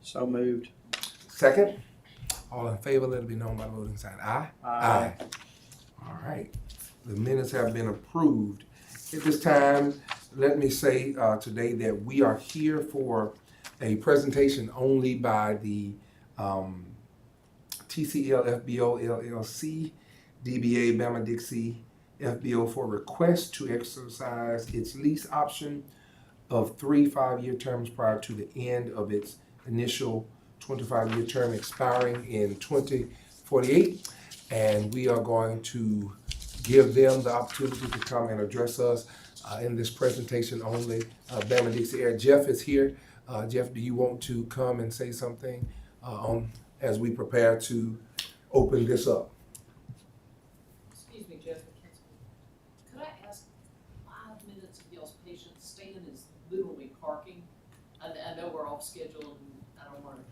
So moved. Second? All in favor, let it be known by the voting sign. Aye? Aye. All right. The minutes have been approved. At this time, let me say today that we are here for a presentation only by the TCL FBO LLC, DBA Bama Dixie FBO for request to exercise its lease option of 3 5-year terms prior to the end of its initial 25-year term expiring in 2048. And we are going to give them the opportunity to come and address us in this presentation only. Bama Dixie Air. Jeff is here. Jeff, do you want to come and say something as we prepare to open this up? Excuse me, Jeff. Could I ask 5 minutes of y'all's patience? Stan is literally parking. I know we're off schedule and I don't want to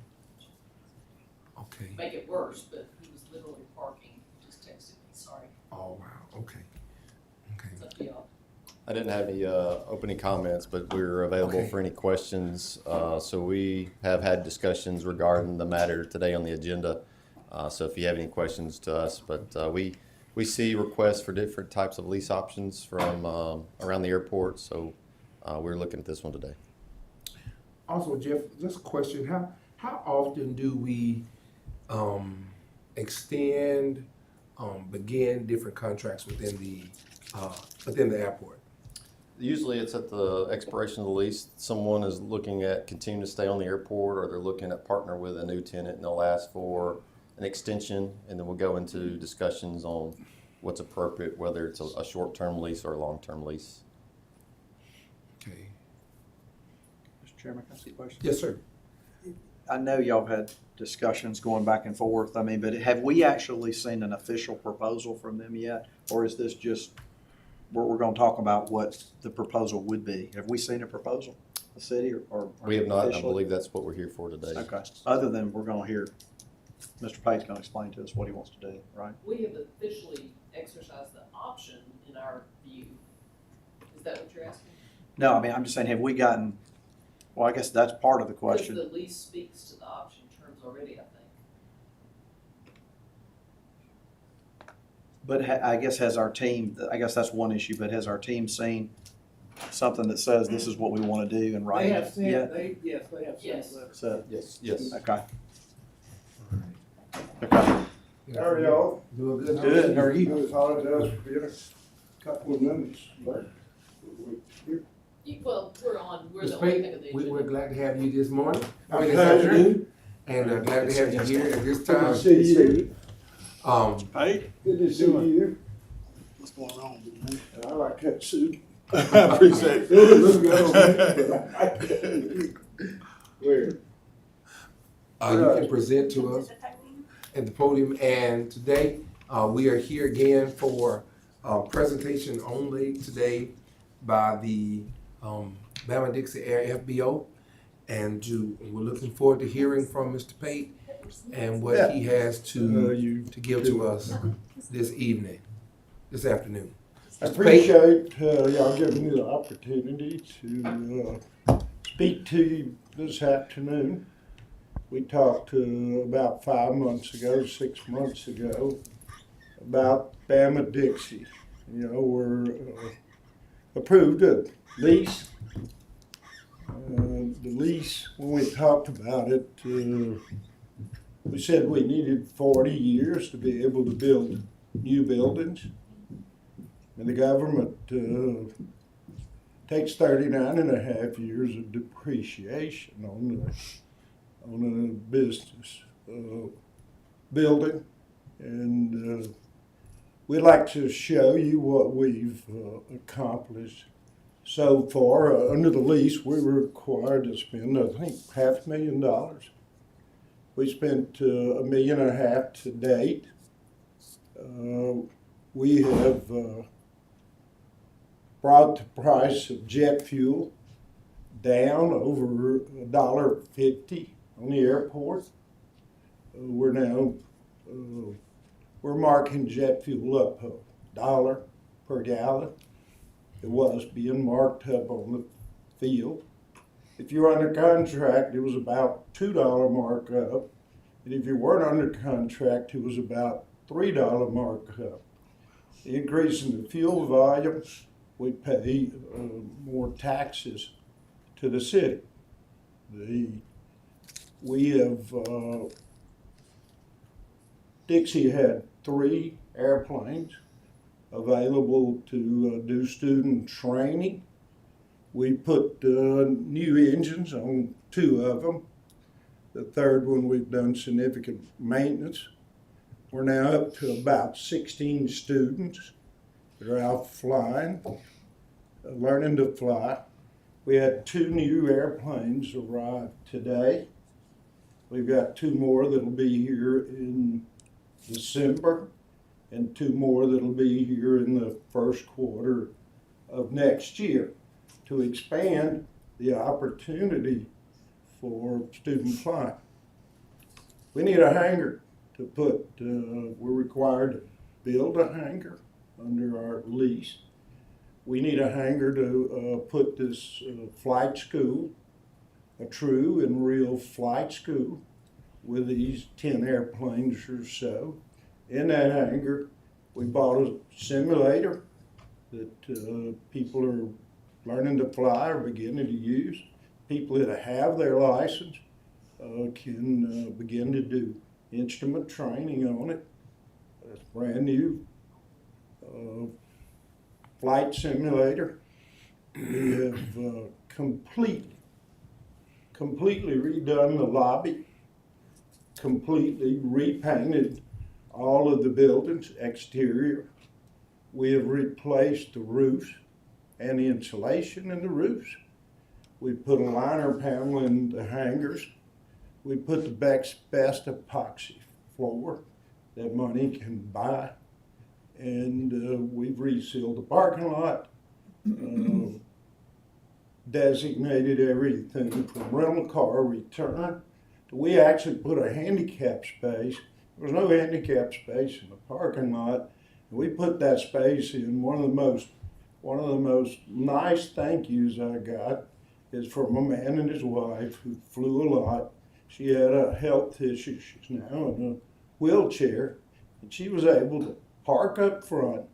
make it worse, but he was literally parking. He just texted me. Sorry. Oh, wow. Okay. It's up to y'all. I didn't have any opening comments, but we're available for any questions. So we have had discussions regarding the matter today on the agenda. So if you have any questions to us, but we see requests for different types of lease options from around the airport. So we're looking at this one today. Also, Jeff, just a question: how often do we extend, begin different contracts within the airport? Usually it's at the expiration of the lease. Someone is looking at continuing to stay on the airport, or they're looking at partner with a new tenant, and they'll ask for an extension, and then we'll go into discussions on what's appropriate, whether it's a short-term lease or a long-term lease. Okay. Mr. Chairman, can I ask you a question? Yes, sir. I know y'all had discussions going back and forth. I mean, but have we actually seen an official proposal from them yet? Or is this just, we're going to talk about what the proposal would be? Have we seen a proposal, the city, or We have not. I officially? believe that's what we're here for today. Okay. Other than we're going to hear, Mr. Pate's going to explain to us what he wants to do, right? We have officially exercised the option in our view. Is that what you're asking? No, I mean, I'm just saying, have we gotten, well, I guess that's part of the question. Because the lease speaks to the option terms already, I think. But I guess has our team, I guess that's one issue, but has our team seen something that says this is what we want to do and write They it? have sent, Yeah. they have Yes. sent letters. So, Yes. okay. Okay. How are y'all? Doing good. Good, how are you? I apologize for being a couple of minutes late. Well, we're Mr. the only thing Pate, of the we're agenda. glad to have you this morning. My This pleasure. afternoon, and glad to have you here at this Good to time. see you. Hey. Good to see you. What's going on, man? I like that suit. I appreciate It looks good on me, but I like that. Where? You can present to us at the podium, and today we are here again for presentation only today by the Bama Dixie Air FBO, and we're looking forward to hearing from Mr. Pate and what he has to give to us this afternoon. I appreciate y'all giving me the opportunity to speak to you this afternoon. We talked about 5 months ago, 6 months ago, about Bama Dixie. You know, we're approved a lease. The lease, when we talked about it, we said we needed 40 years to be able to build new buildings. And the government takes 39 and a half years of depreciation on a business building. And we'd like to show you what we've accomplished so far. Under the lease, we were required to spend, I think, $500,000. We spent $1.5 million to date. We have brought the price of jet fuel down over $1.50 on the airport. We're now we're marking jet fuel up $1 per gallon, it was being marked up on the field. If you were under contract, it was about $2 markup. And if you weren't under contract, it was about $3 markup. The increase in the fuel volume, we pay more taxes to the city. Dixie had 3 airplanes available to do student training. We put new engines on 2 of them. The 3rd one we've done significant maintenance. We're now up to about 16 students that are out flying, learning to fly. We had 2 new airplanes arrive today. We've got 2 more that'll be here in December and 2 more that'll be here in the first quarter of next year to expand the opportunity for student flying. We need a hangar to put, we're required to build a hangar under our lease. We need a hangar to put this flight school, a true and real flight school with these 10 airplanes or so. In that hangar, we bought a simulator that people are learning to fly or beginning to use. People that have their license can begin to do instrument training on it. It's brand new flight simulator. We have completely redone the lobby, completely repainted all of the buildings exterior. We have replaced the roofs and the insulation in the roofs. We put a liner panel in the hangars. We put the best epoxy floor that money can buy. And we've resealed the parking lot, designated everything from rental car return. We actually put a handicap space. There was no handicap space in the parking lot. We put that space in. One of the most nice thank yous I got is from a man and his wife who flew a lot. She had a health issue. She's now in a wheelchair, and she was able to park up front,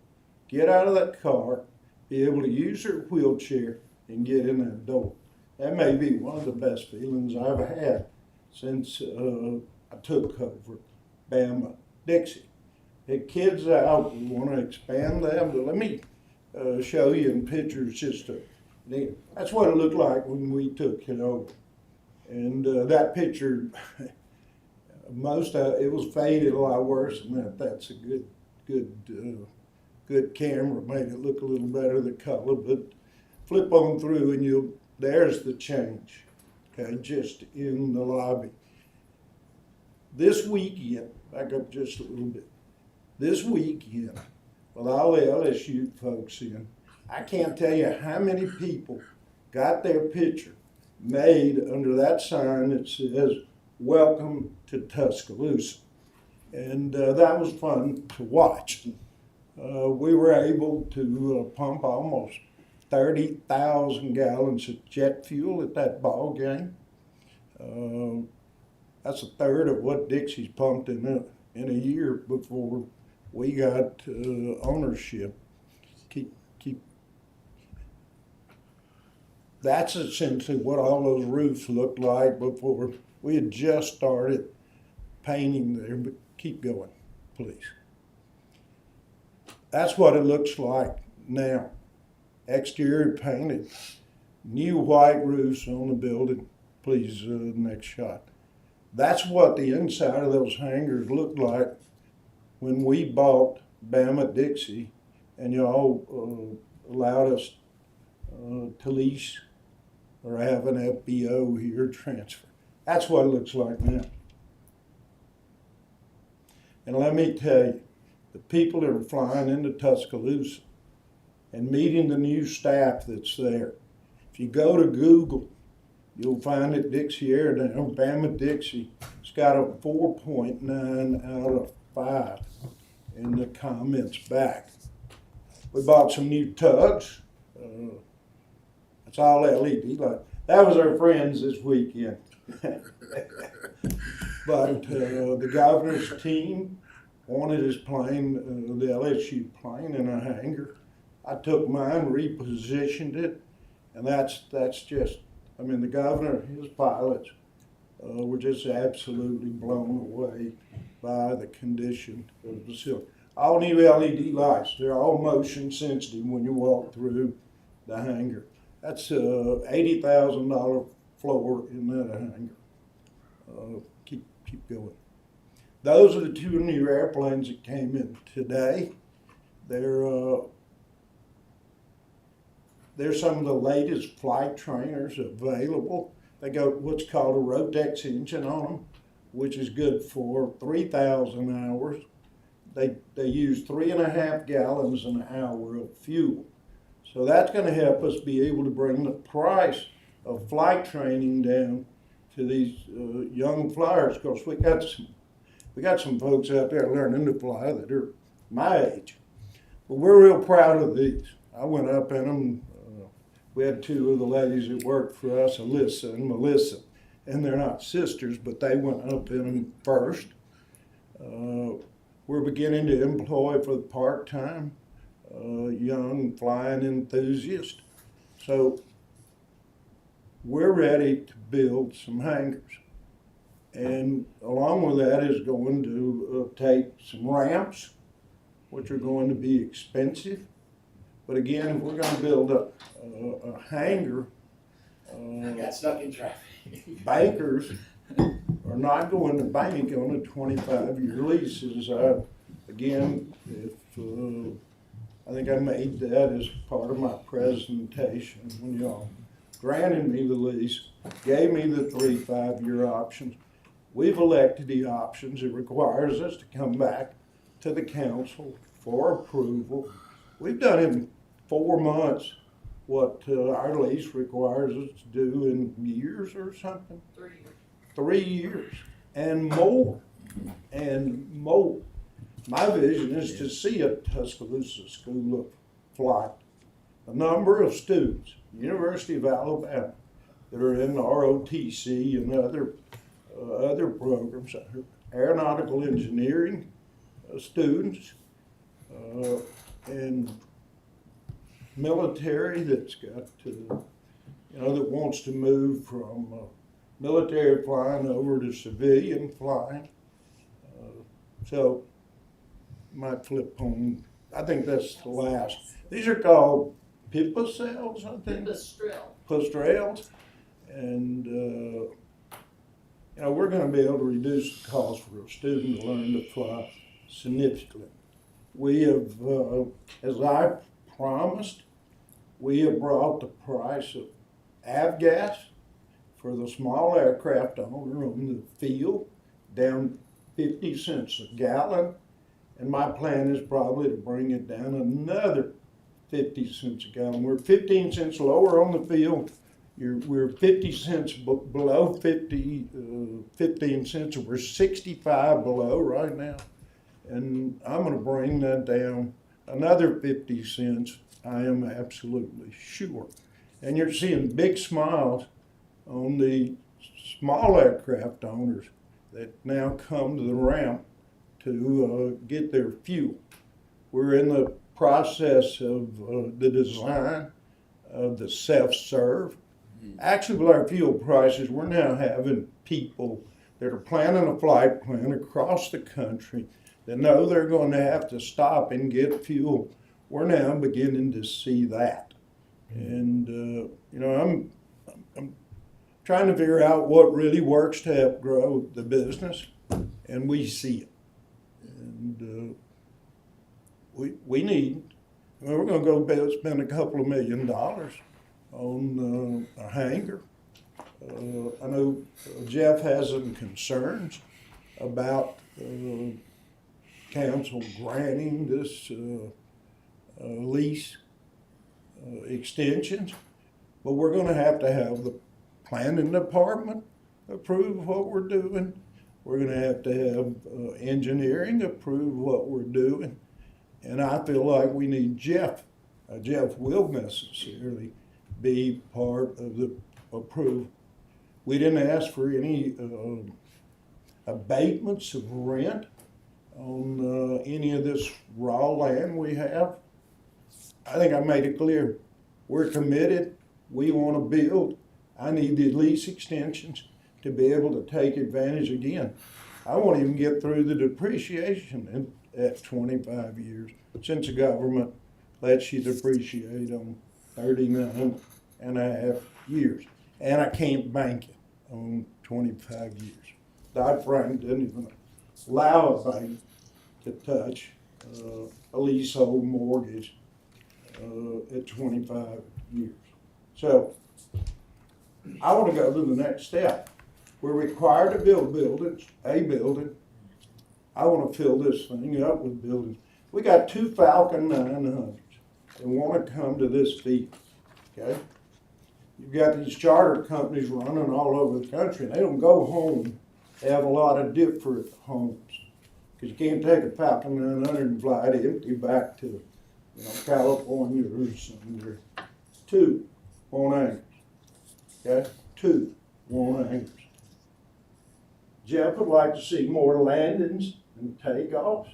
get out of that car, be able to use her wheelchair and get in that door. That may be one of the best feelings I've had since I took over Bama Dixie. The kids out, we want to expand them, but let me show you in pictures that's what it looked like when we took it over. And that picture, it was faded a lot worse than that. That's a good camera, made it look a little better, the color, but flip on through and there's the change, okay, just in the lobby. This weekend, back up just a little bit, this weekend, with all the LSU folks in, I can't tell you how many people got their picture made under that sign that says, "Welcome to Tuscaloosa." And that was fun to watch. We were able to pump almost 30,000 gallons of jet fuel at that ball game. That's a third of what Dixie's pumped in a year before we got ownership. That's essentially what all those roofs looked like before. We had just started painting there, but keep going, please. That's what it looks like now. Exterior painted, new white roofs on the building. Please, next shot. That's what the inside of those hangars looked like when we bought Bama Dixie, and y'all allowed us to lease or have an FBO here transfer. That's what it looks like now. And let me tell you, the people that are flying into Tuscaloosa and meeting the new staff that's there, if you go to Google, you'll find that Dixie Air down, Bama Dixie, it's got a 4.9 out of 5 in the comments back. We bought some new tugs, It's all LED light. That was our friends this weekend. But the governor's team wanted his plane, the LSU plane, in a hangar. I took mine, repositioned it, and that's just, I mean, the governor, his pilots were just absolutely blown away by the condition of the facility. All new LED lights, they're all motion sensitive when you walk through the hangar. That's $80,000 floor in that hangar. Keep going. Those are the two new airplanes that came in today. They're some of the latest flight trainers available. They got what's called a Rotex engine on them, which is good for 3,000 hours. They use 3.5 gallons an hour of fuel. So that's going to help us be able to bring the price of flight training down to these young flyers, because we got some folks out there learning to fly that are my age. But we're real proud of these. I went up in them. We had two of the ladies that worked for us, Alyssa and Melissa, and they're not sisters, but they went up in them first. We're beginning to employ for the part-time young flying enthusiast. So we're ready to build some hangars. And along with that is going to take some ramps, which are going to be expensive. But again, if we're going to build a hangar, Got stuck in traffic. bankers are not going to bank on a 25-year lease. Again, if I think I made that as part of my presentation when y'all granted me the lease, gave me the 3 5-year options. We've elected the options. It requires us to come back to the council for approval. We've done in 4 months what our lease requires us to do in years or something. 3 years. 3 years and more. My vision is to see a Tuscaloosa School of Flight. A number of students, University of Alabama, that are in ROTC and other programs, aeronautical engineering students, and military that's got that wants to move from military flying over to civilian flying. So might flip on, I think that's the last. These are called PIPA cells, I think. Pipistrelles. And we're going to be able to reduce the cost for a student to learn to fly significantly. We have, as I promised, we have brought the price of avgas for the small aircraft owner on the field down 50 cents a gallon. And my plan is probably to bring it down another 50 cents a gallon. We're 15 cents lower on the field. We're 50 cents below 15 cents. We're 65 below right now. And I'm going to bring that down another 50 cents. I am absolutely sure. And you're seeing big smiles on the small aircraft owners that now come to the ramp to get their fuel. We're in the process of the design of the self-serve. Actually, with our fuel prices, we're now having people that are planning a flight plan across the country that know they're going to have to stop and get fuel. We're now beginning to see that. And, I'm trying to figure out what really works to help grow the business, and we see it. And we need, we're going to go spend a couple of $1 million on a hangar. I know Jeff has some concerns about council granting this lease extensions, but we're going to have the planning department approve what we're doing. We're going to have engineering approve what we're doing. And I feel like we need Jeff, Jeff will necessarily be part of the approval. We didn't ask for any abatements of rent on any of this raw land we have. I think I made it clear, we're committed, we want to build. I need the lease extensions to be able to take advantage again. I won't even get through the depreciation at 25 years, since the government lets you depreciate on 39 and a half years. And I can't bank it on 25 years. Dodd-Frank didn't even allow a bank to touch a leasehold mortgage at 25 years. So I want to go to the next step. We're required to build buildings, a building. I want to fill this thing up with buildings. We got 2 Falcon 900s that want to come to this field, okay? You've got these charter companies running all over the country, and they don't go home. They have a lot of different homes. Because you can't take a Falcon 900 and fly it empty back to, California or somewhere. 2 want anchors, okay? 2 want anchors. Jeff would like to see more landings and takeoffs.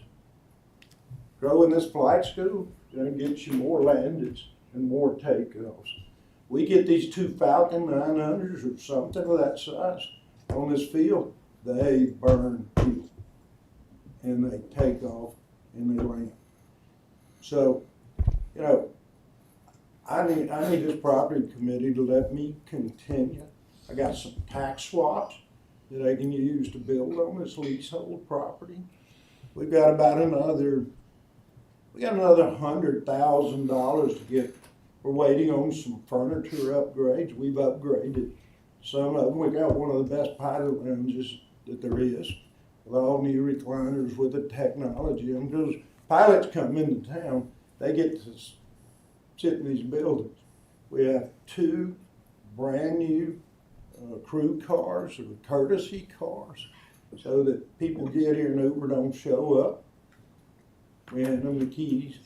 Growing this flight school, gonna get you more landings and more takeoffs. We get these 2 Falcon 900s or something of that size on this field, they burn fuel. And they take off and they land. So, I need this property committee to let me continue. I got some tax swaps that I can use to build on this leasehold property. We've got about another $100,000 to get. We're waiting on some furniture upgrades. We've upgraded some of them. We got one of the best pilot lounges that there is, with all new recliners with the technology. And those pilots come into town, they get to sit in these buildings. We have 2 brand new crew cars or courtesy cars, so that people get here and Uber don't show up. We hand them the keys,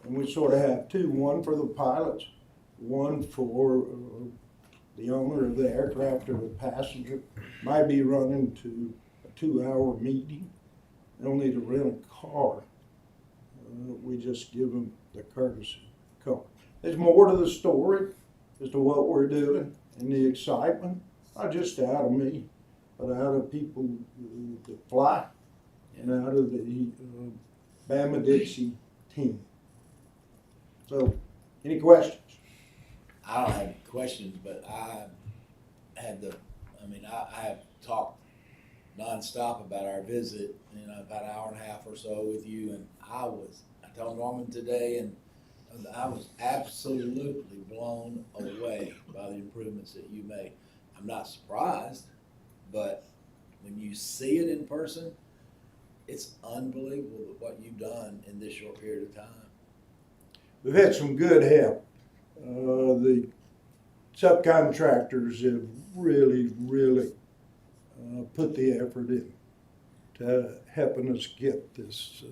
and we sort of have 2, one for the pilots, one for the owner of the aircraft or the passenger. Might be running to a 2-hour meeting. They don't need to rent a car. We just give them the courtesy car. There's more to the story as to what we're doing and the excitement, not just out of me, but out of people that fly and out of the Bama-Dixie team. So, any questions? I don't have any questions, but I have talked nonstop about our visit, about an hour and a half or so with you, and I told Norman today, and I was absolutely blown away by the improvements that you made. I'm not surprised, but when you see it in person, it's unbelievable what you've done in this short period of time. We've had some good help. The subcontractors have really put the effort in to helping us get this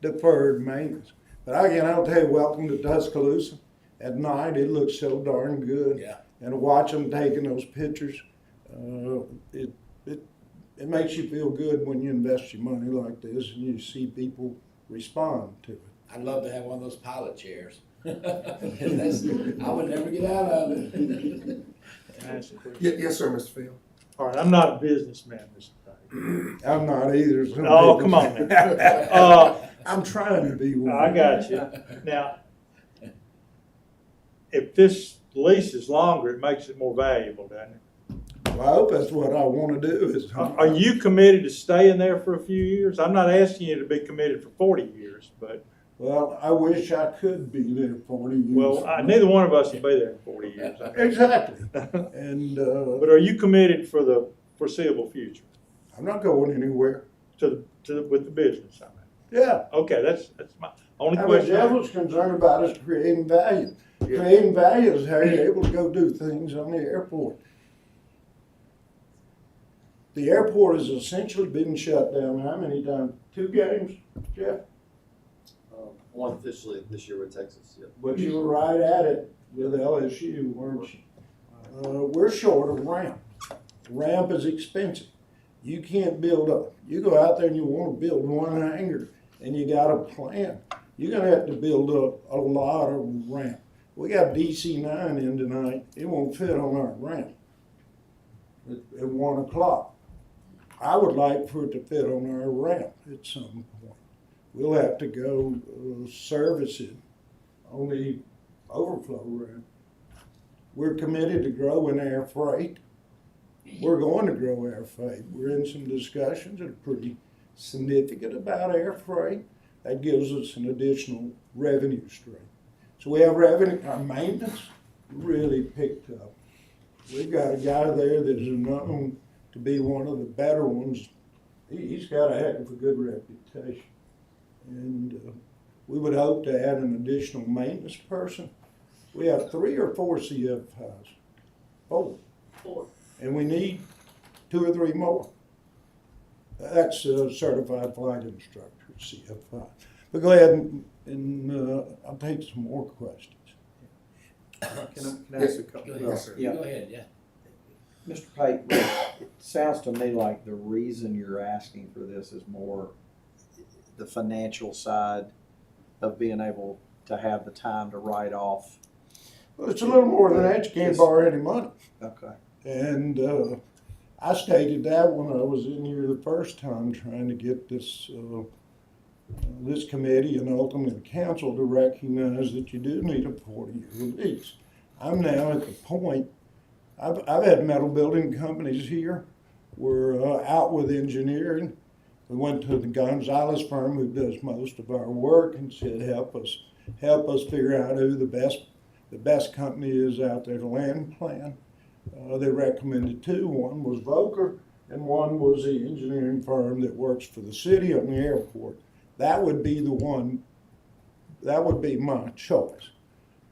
deferred maintenance. But again, I'll tell you, welcome to Tuscaloosa. At night, it looks so darn good. Yeah. And to watch them taking those pictures, it makes you feel good when you invest your money like this and you see people respond to it. I'd love to have one of those pilot chairs. I would never get out of it. Can I ask a question? Yes, sir, Mr. Field. All right, I'm not a businessman, Mr. Patty. I'm not either. So Oh, come on now. I'm trying to be one. I got you. Now, if this lease is longer, it makes it more valuable, doesn't it? Well, I hope that's what I want to do. Is Are you committed to staying there for a few years? I'm not asking you to be committed for 40 years, but. Well, I wish I could be there 40 years. Well, neither one of us will be there in 40 years. Exactly. And But are you committed for the foreseeable future I'm not going anywhere. with the business? I mean, Yeah. okay, that's my only What question. Jeff was concerned about is creating value. Yeah. Creating value is how you're able to go do things on the airport. The airport has essentially been shut down how many times? 2 games, Jeff? Unofficially this year with Texas, yep. But you were right at it with LSU, weren't you? We're short of ramp. Ramp is expensive. You can't build up. You go out there and you want to build one hangar and you got a plan. You're gonna have to build up a lot of ramp. We got DC-9 in tonight. It won't fit on our ramp at 1 o'clock. I would like for it to fit on our ramp at some point. We'll have to go service it on the overflow ramp. We're committed to growing air freight. We're going to grow air freight. We're in some discussions that are pretty significant about air freight. That gives us an additional revenue stream. So we have revenue, our maintenance really picked up. We've got a guy there that is known to be one of the better ones. He's got a heck of a good reputation. And we would hope to add an additional maintenance person. We have 3 or 4 CFIs. 4. And we need 2 or 3 more. That's a certified flight instructor, CFI. But go ahead and I'll take some more questions. Can I ask a couple? Go ahead, sir. Yeah. Go ahead, yeah. Mr. Pate, it sounds to me like the reason you're asking for this is more the financial side of being able to have the time to write off. Well, it's a little more than that. You can't borrow any money. Okay. And I stated that when I was in here the first time trying to get this this committee and ultimately the council to recognize that you do need a 40-year lease. I'm now at the point, I've had metal building companies here. We're out with engineering. We went to the Gonzalez firm who does most of our work and said, help us figure out who the best company is out there to land plan. They recommended 2. One was Volker and one was the engineering firm that works for the city on the airport. That would be the one, that would be my choice.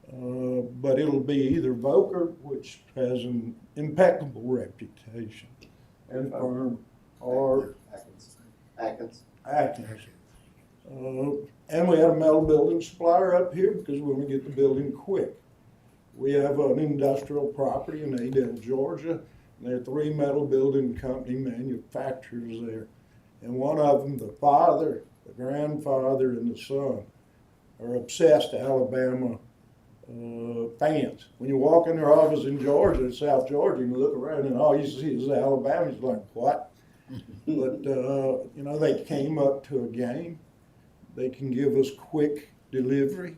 But it'll be either Volker, which has an impeccable reputation, and firm, or Atkins. Atkins. And we had a metal building supplier up here because we want to get the building quick. We have an industrial property in Adel, Georgia. And there are 3 metal building company manufacturers there. And one of them, the father, the grandfather, and the son are obsessed Alabama fans. When you walk in their office in Georgia, South Georgia, and you look around and all you see is Alabama, it's like, what? But, you know, they came up to a game. They can give us quick delivery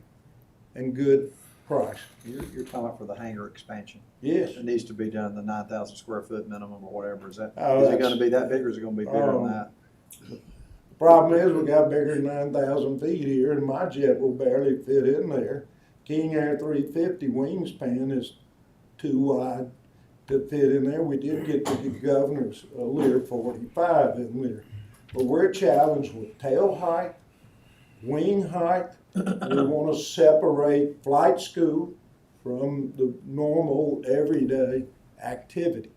and good price. You're talking about for the hangar expansion. Yes. It needs to be done, the 9,000 square foot minimum or whatever. Is it that's- gonna be that big or is it gonna be bigger than that? The problem is we got bigger than 9,000 feet here and my jet will barely fit in there. King Air 350 wingspan is too wide to fit in there. We did get the governor's Lear 45 in there. But we're challenged with tail height, wing height. We want to separate flight school from the normal everyday activity.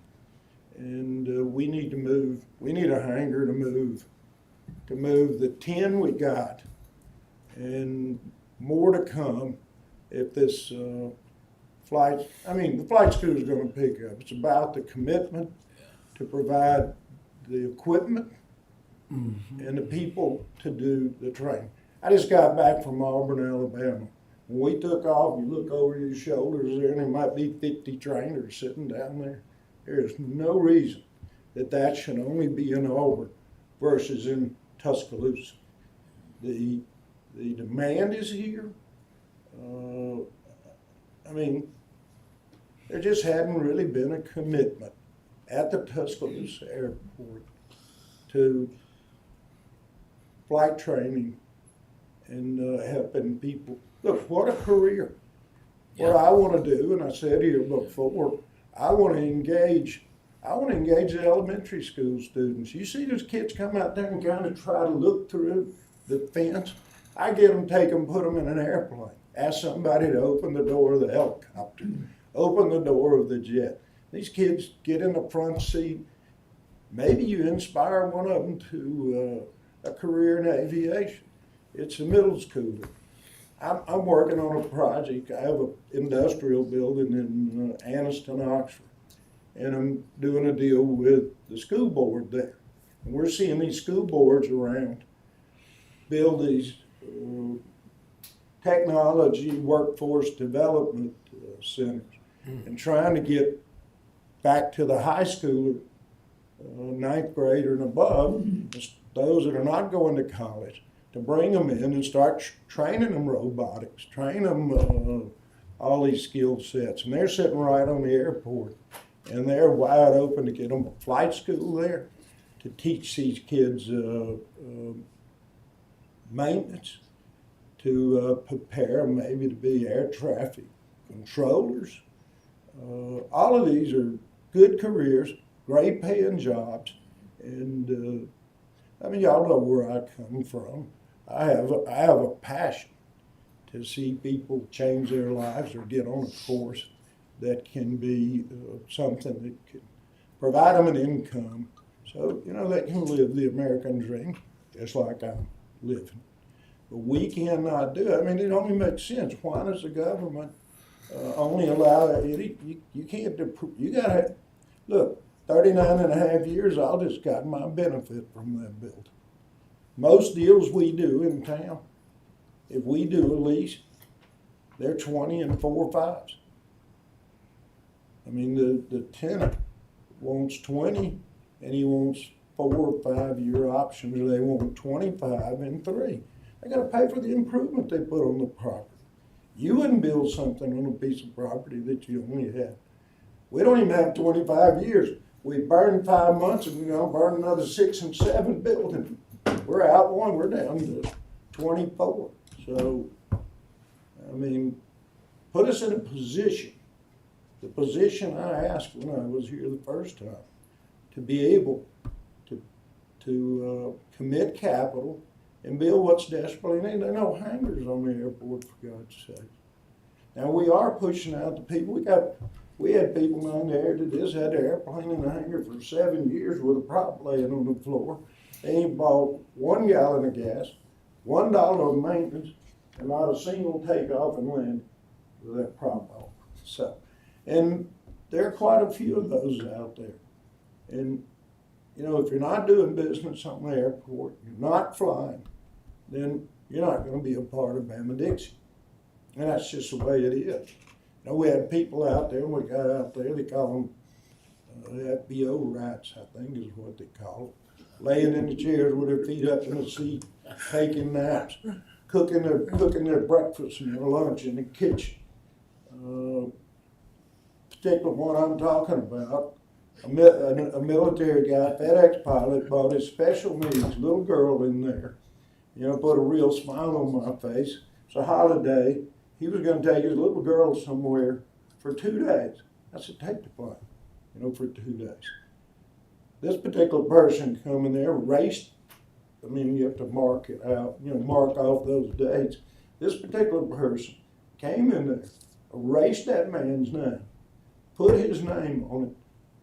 And we need to move, we need a hangar to move the 10 we got and more to come if this the flight school is going to pick up. It's about the commitment to provide the equipment and the people to do the training. I just got back from Auburn, Alabama. When we took off, you look over your shoulders there, and there might be 50 trainers sitting down there. There is no reason that should only be in Auburn versus in Tuscaloosa. The demand is here. There just hadn't really been a commitment at the Tuscaloosa airport to flight training and helping people. Look, what a career. What I want to do, and I said here before, I want to engage the elementary school students. You see those kids come out there and kind of try to look through the fence. I get them, take them, put them in an airplane. Ask somebody to open the door of the helicopter, open the door of the jet. These kids get in the front seat. Maybe you inspire one of them to a career in aviation. It's a middle schooler. I'm working on a project. I have an industrial building in Anniston, Oxford, and I'm doing a deal with the school board there. And we're seeing these school boards around build these technology workforce development centers and trying to get back to the high schooler, ninth grade and above, those that are not going to college, to bring them in and start training them robotics, train them all these skill sets. And they're sitting right on the airport, and they're wide open to get them a flight school there to teach these kids maintenance, to prepare them maybe to be air traffic controllers. All of these are good careers, great paying jobs, and I mean, y'all know where I come from. I have a passion to see people change their lives or get on a course that can be something that can provide them an income, so they can live the American dream just like I'm living. But we cannot do it. I mean, it only makes sense. Why does the government only allow it? You can't. You gotta look. 39 and a half years, I just got my benefit from that building. Most deals we do in town, if we do a lease, they're 20 and 4 5s. I mean, the tenant wants 20 and he wants 4 or 5 year options, or they want 25 and 3. They got to pay for the improvement they put on the property. You wouldn't build something on a piece of property that you only have. We don't even have 25 years. We burned 5 months and we're gonna burn another 6 and 7 buildings. We're out one, we're down to 24. So, I mean, put us in a position, the position I asked when I was here the first time, to be able to commit capital and build what's desperately needed. There are no hangars on the airport, for God's sake. Now, we are pushing out the people. We had people down there that just had their airplane in the hangar for 7 years with a prop laying on the floor. They ain't bought 1 gallon of gas, $1 of maintenance, and not a single takeoff and landing with that prop on. So, and there are quite a few of those out there. And, if you're not doing business on the airport, you're not flying, then you're not going to be a part of Bama-Dixie. And that's just the way it is. We had people out there, we got out there, they call them FBO rats, I think is what they call it. Laying in the chairs with their feet up in the seat, taking naps, cooking their breakfast and their lunch in the kitchen. Particular one I'm talking about, a military guy, FedEx pilot, brought his special needs little girl in there. Put a real smile on my face. It's a holiday. He was going to take his little girl somewhere for 2 days. I said, take the plane, for 2 days. This particular person coming there raced. I mean, you have to mark it out, mark off those dates. This particular person came in there, erased that man's name, put his name on it,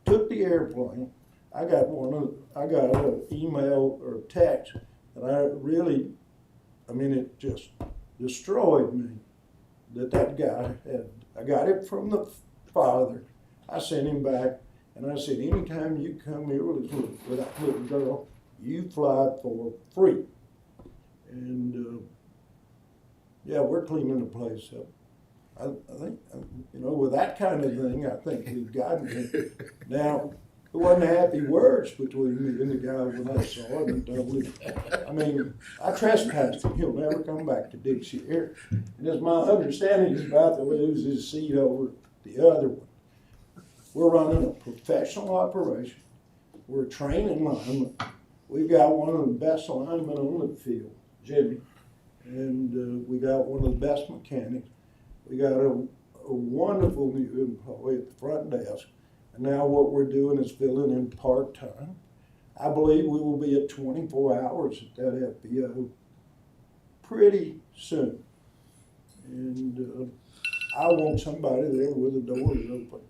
took the airplane. I got an email or text that it just destroyed me. That guy had. I got it from the father. I sent him back, and I said, anytime you come here with that little girl, you fly for free. And we're cleaning the place up. I think, with that kind of thing, I think we've gotten it. Now, there wasn't happy words between me and the guy when I saw him and told him. I mean, I trespassed him. He'll never come back to Dixie here. And as my understanding, he's about to lose his seat over the other one. We're running a professional operation. We're training linemen. We've got one of the best linemen on the field, Jimmy. And we got one of the best mechanics. We got a wonderful new employee at the front desk. And now what we're doing is filling in part-time. I believe we will be at 24 hours at that FBO pretty soon. And I want somebody there with the doors open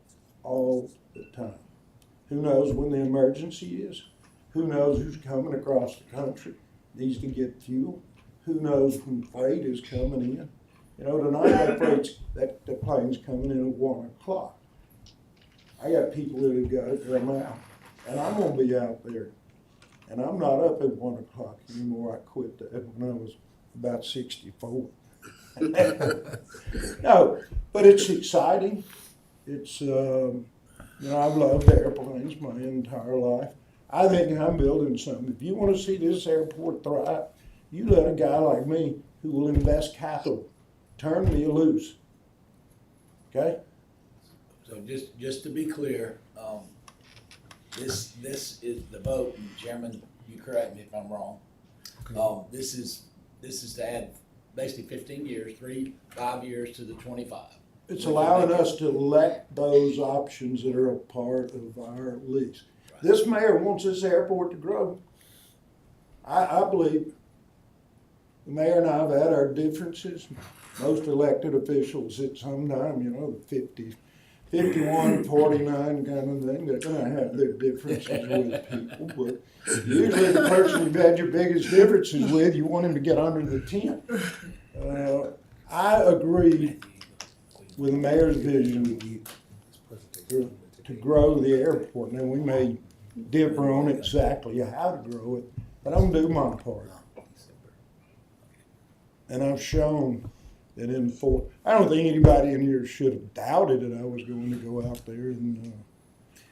all the time. Who knows when the emergency is? Who knows who's coming across the country, needs to get fuel? who knows when freight is coming in. You know, tonight that plane's coming in at 1 o'clock. I got people that have got it, they're out, and I'm gonna be out there. And I'm not up at 1 o'clock anymore. I quit that when I was about 64. No, but it's exciting. It's, you know, I've loved airplanes my entire life. I think I'm building something. If you want to see this airport thrive, you let a guy like me who will invest capital turn me loose. Okay? So just to be clear, this is the vote, and Chairman, you correct me if I'm wrong. This is to add basically 15 years, 5 years to the 25. It's allowing us to elect those options that are a part of our lease. Right. This mayor wants this airport to grow. I believe the mayor and I have had our differences. Most elected officials at some time, you know, the 50, 51, 49 kind of thing, they're gonna have their differences with people, but usually the person you've had your biggest differences with, you want him to get under the tent. I agree with the mayor's vision to grow the airport. Now, we may differ on exactly how to grow it, but I'm gonna do my part. And I've shown that I don't think anybody in here should have doubted that I was going to go out there and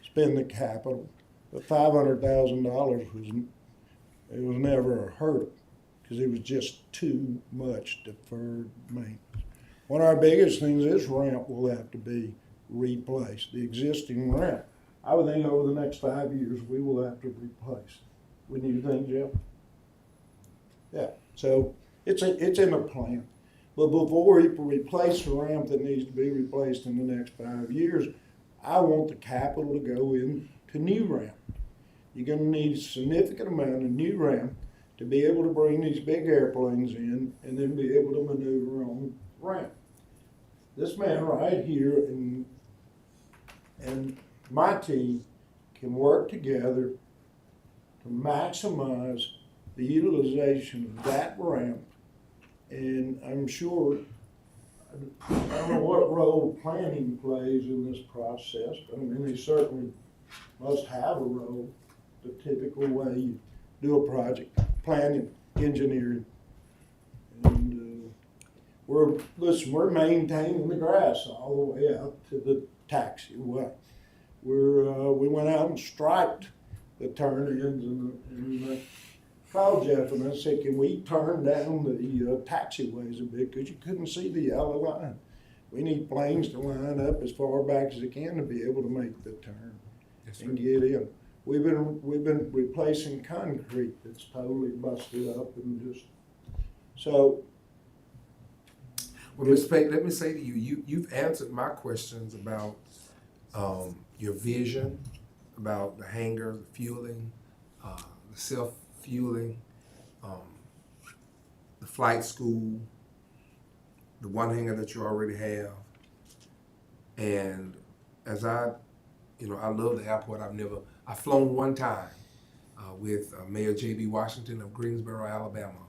spend the capital. But $500,000 was never a hurdle because it was just too much deferred maintenance. One of our biggest things, this ramp will have to be replaced. The existing ramp, I would think over the next 5 years, we will have to replace. Wouldn't you think, Jeff? Yeah, so it's in the plan. But before we replace the ramp that needs to be replaced in the next 5 years, I want the capital to go into new ramp. You're gonna need a significant amount of new ramp to be able to bring these big airplanes in and then be able to maneuver on ramp. This man right here and my team can work together to maximize the utilization of that ramp. And I'm sure, I don't know what role planning plays in this process, but I mean, they certainly must have a role, the typical way you do a project, planning, engineering. And we're maintaining the grass all the way out to the taxiway. We went out and striped the turn-ins and called Jeff and I said, can we turn down the taxiways a bit because you couldn't see the yellow line. We need planes to line up as far back as they can to be able to make the turn and get in. We've been replacing concrete that's totally busted up and just so. Well, Mr. Pate, let me say to you, you've answered my questions about your vision, about the hangar, the fueling, the self-fueling, the flight school, the one hangar that you already have. And as I love the airport. I've flown one time with Mayor J.B. Washington of Greensboro, Alabama.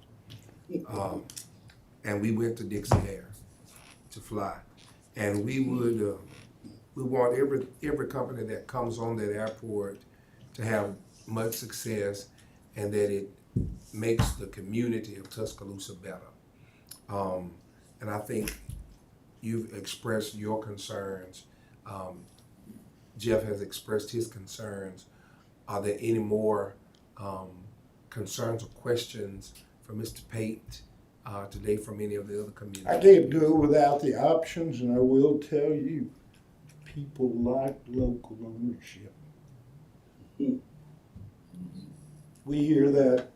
And we went to Dixie Air to fly. And we want every company that comes on that airport to have much success and that it makes the community of Tuscaloosa better. And I think you've expressed your concerns. Jeff has expressed his concerns. Are there any more concerns or questions for Mr. Pate today from any of the other communities? I can't do it without the options, and I will tell you, people like local ownership. We hear that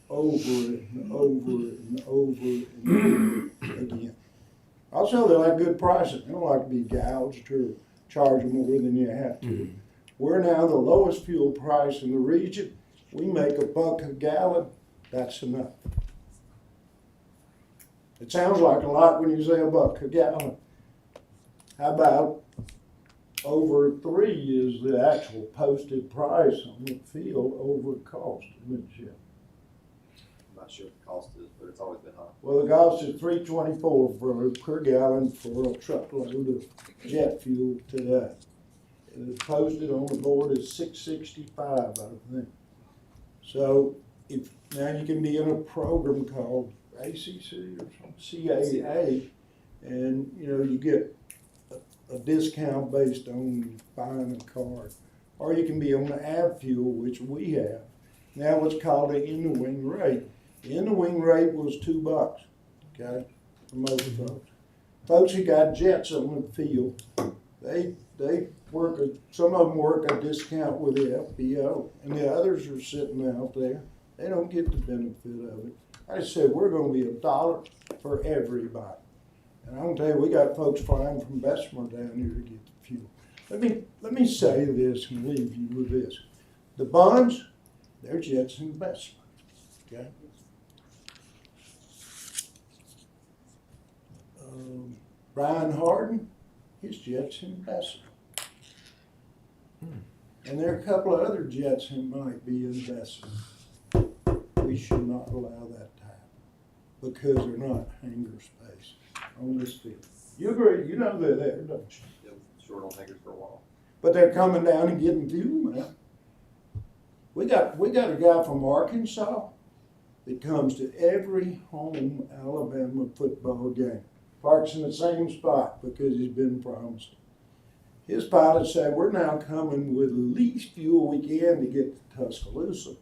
over and over and over and over again. Also, they like good pricing. They don't like to be gouged or charge more than you have to. Mm-hmm. We're now the lowest fuel price in the region. We make $1 a gallon. That's enough. It sounds like a lot when you say $1 a gallon. How about over 3 is the actual posted price on the field over cost, isn't it, Jim? not sure what the cost is, but it's always been high. Well, the cost is $3.24 per gallon for a truckload of jet fuel today. And it's posted on the board as $6.65, I think. So if, now you can be in a program called ACC or something, CAA, and, you know, you get a discount based on buying a card. Or you can be on the AB fuel, which we have. Now what's called the in-the-wing rate. The in-the-wing rate was $2, okay, for most folks. Folks who got jets on the field, they work, some of them work a discount with the FBO, and the others are sitting out there. They don't get the benefit of it. I said, we're gonna be $1 for everybody. And I'm gonna tell you, we got folks flying from Bessemer down here to get the fuel. Let me say this and leave you with this. The bonds, they're jets in Bessemer, okay? Brian Harden, his jet's in Bessemer. And there are a couple of other jets that might be in Bessemer. We should not allow that to happen because they're not hangar space on this field. You agree, you know they're there, don't you? Yep, short on hangers for a while. But they're coming down and getting fuel now. We got a guy from Arkansas that comes to every home Alabama football game. Parks in the same spot because he's been promised. His pilots say, we're now coming with the least fuel we can to get to Tuscaloosa.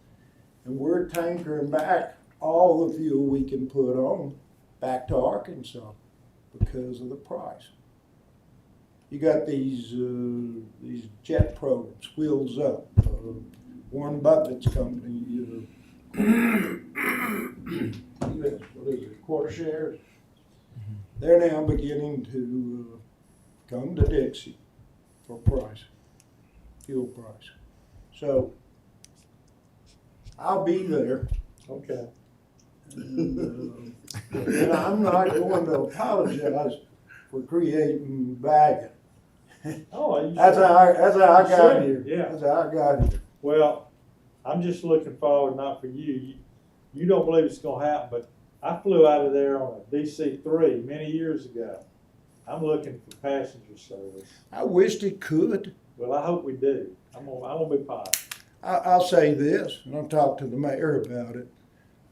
And we're tankering back all the fuel we can put on back to Arkansas because of the price. You got these jet programs, Wheels Up, Warren Buffett's company, what is it, Quarter Shares? They're now beginning to come to Dixie for price, fuel price. So I'll be there. Okay. And I'm not going to apologize for creating bagging. Oh, you That's should. how I You got should, here. yeah. That's how I got here. Well, I'm just looking forward, not for you. You don't believe it's gonna happen, but I flew out of there on a DC-3 many years ago. I'm looking for passenger service. I wished it could. Well, I hope we do. I'm gonna be positive. I'll say this, and I'll talk to the mayor about it.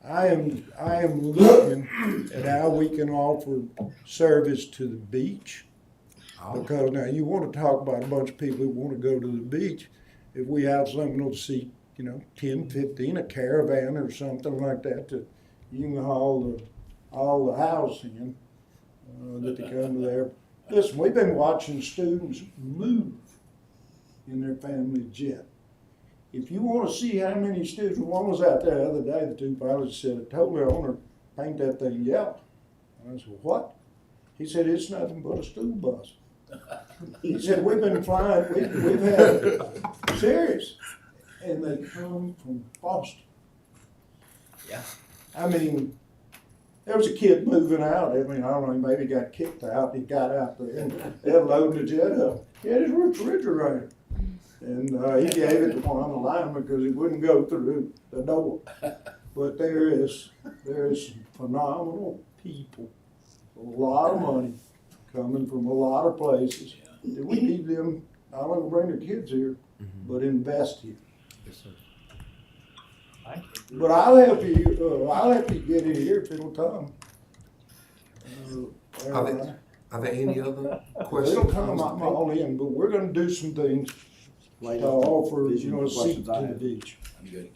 I am looking at how we can offer service to the beach. Because now you want to talk about a bunch of people who want to go to the beach. If we have something to seat, 10, 15, a caravan or something like that, that you can haul the house in, that they come there. Listen, we've been watching students move in their family jet. If you want to see how many students, one was out there the other day, the two pilots said, I told their owner, paint that thing yellow. And I said, what? He said, it's nothing but a school bus. He said, we've been flying, we've had, serious. And they come from Boston. Yeah. I mean, there was a kid moving out. I don't know, maybe he got kicked out. He got out there and they're loading the jet up. He had his refrigerator. And he gave it to one of the linemen because he wouldn't go through the door. But there is some phenomenal people, a lot of money coming from a lot of places. And we need them not only bring their kids here, but invest here. Yes, sir. Thank you. But I'll help you get it here if it'll come. Are there any other questions? It'll come, I'm all in, but we're gonna do some things Laid to out the offer, vision a of seat questions to I the have. beach. I'm good.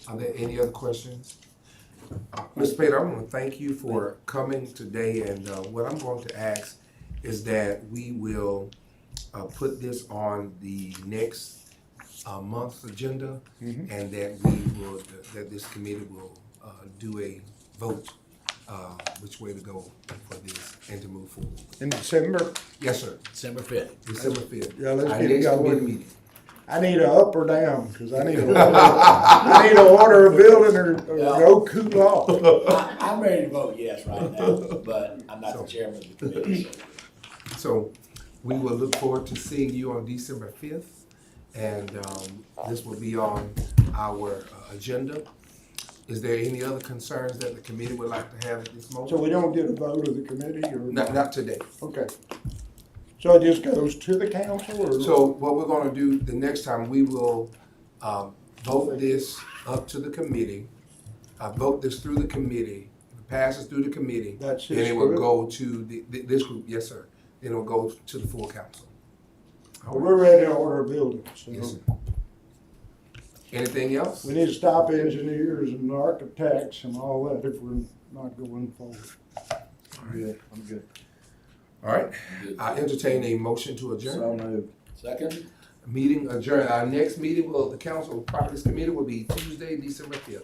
Are there any other questions? Ms. Spader, I want to thank you for coming today, and what I'm going to ask is that we will put this on the next month's agenda, and that that this committee will do a vote which way to go for this and to move forward. In December, Yes, sir. December 5th. December 5th. Yeah, let's Our get it next going. committee meeting. I need a up or down, cause I need to order a building or go cool off. I'm ready to vote yes right now, but I'm not the chairman of the committee, so. So we will look forward to seeing you on December 5th, and this will be on our agenda. Is there any other concerns that the committee would like to have at this moment? So we don't get a vote of the committee or? Not today. Okay. So it just goes to the council or? So what we're gonna do, the next time, we will, vote this up to the committee. Vote this through the committee. If it passes through the committee, That's then his it will group? go to this group, yes, sir. Then it will go to the full council. Well, we're ready to order buildings, Yes, so sir. Anything else? we need to stop engineers and architects and all that if we're not going forward. I'm good, I'm good. All right, Good. I entertain a motion to adjourn. So moved. Second? Meeting adjourned. Our next meeting will, the council properties committee will be Tuesday, December 5th.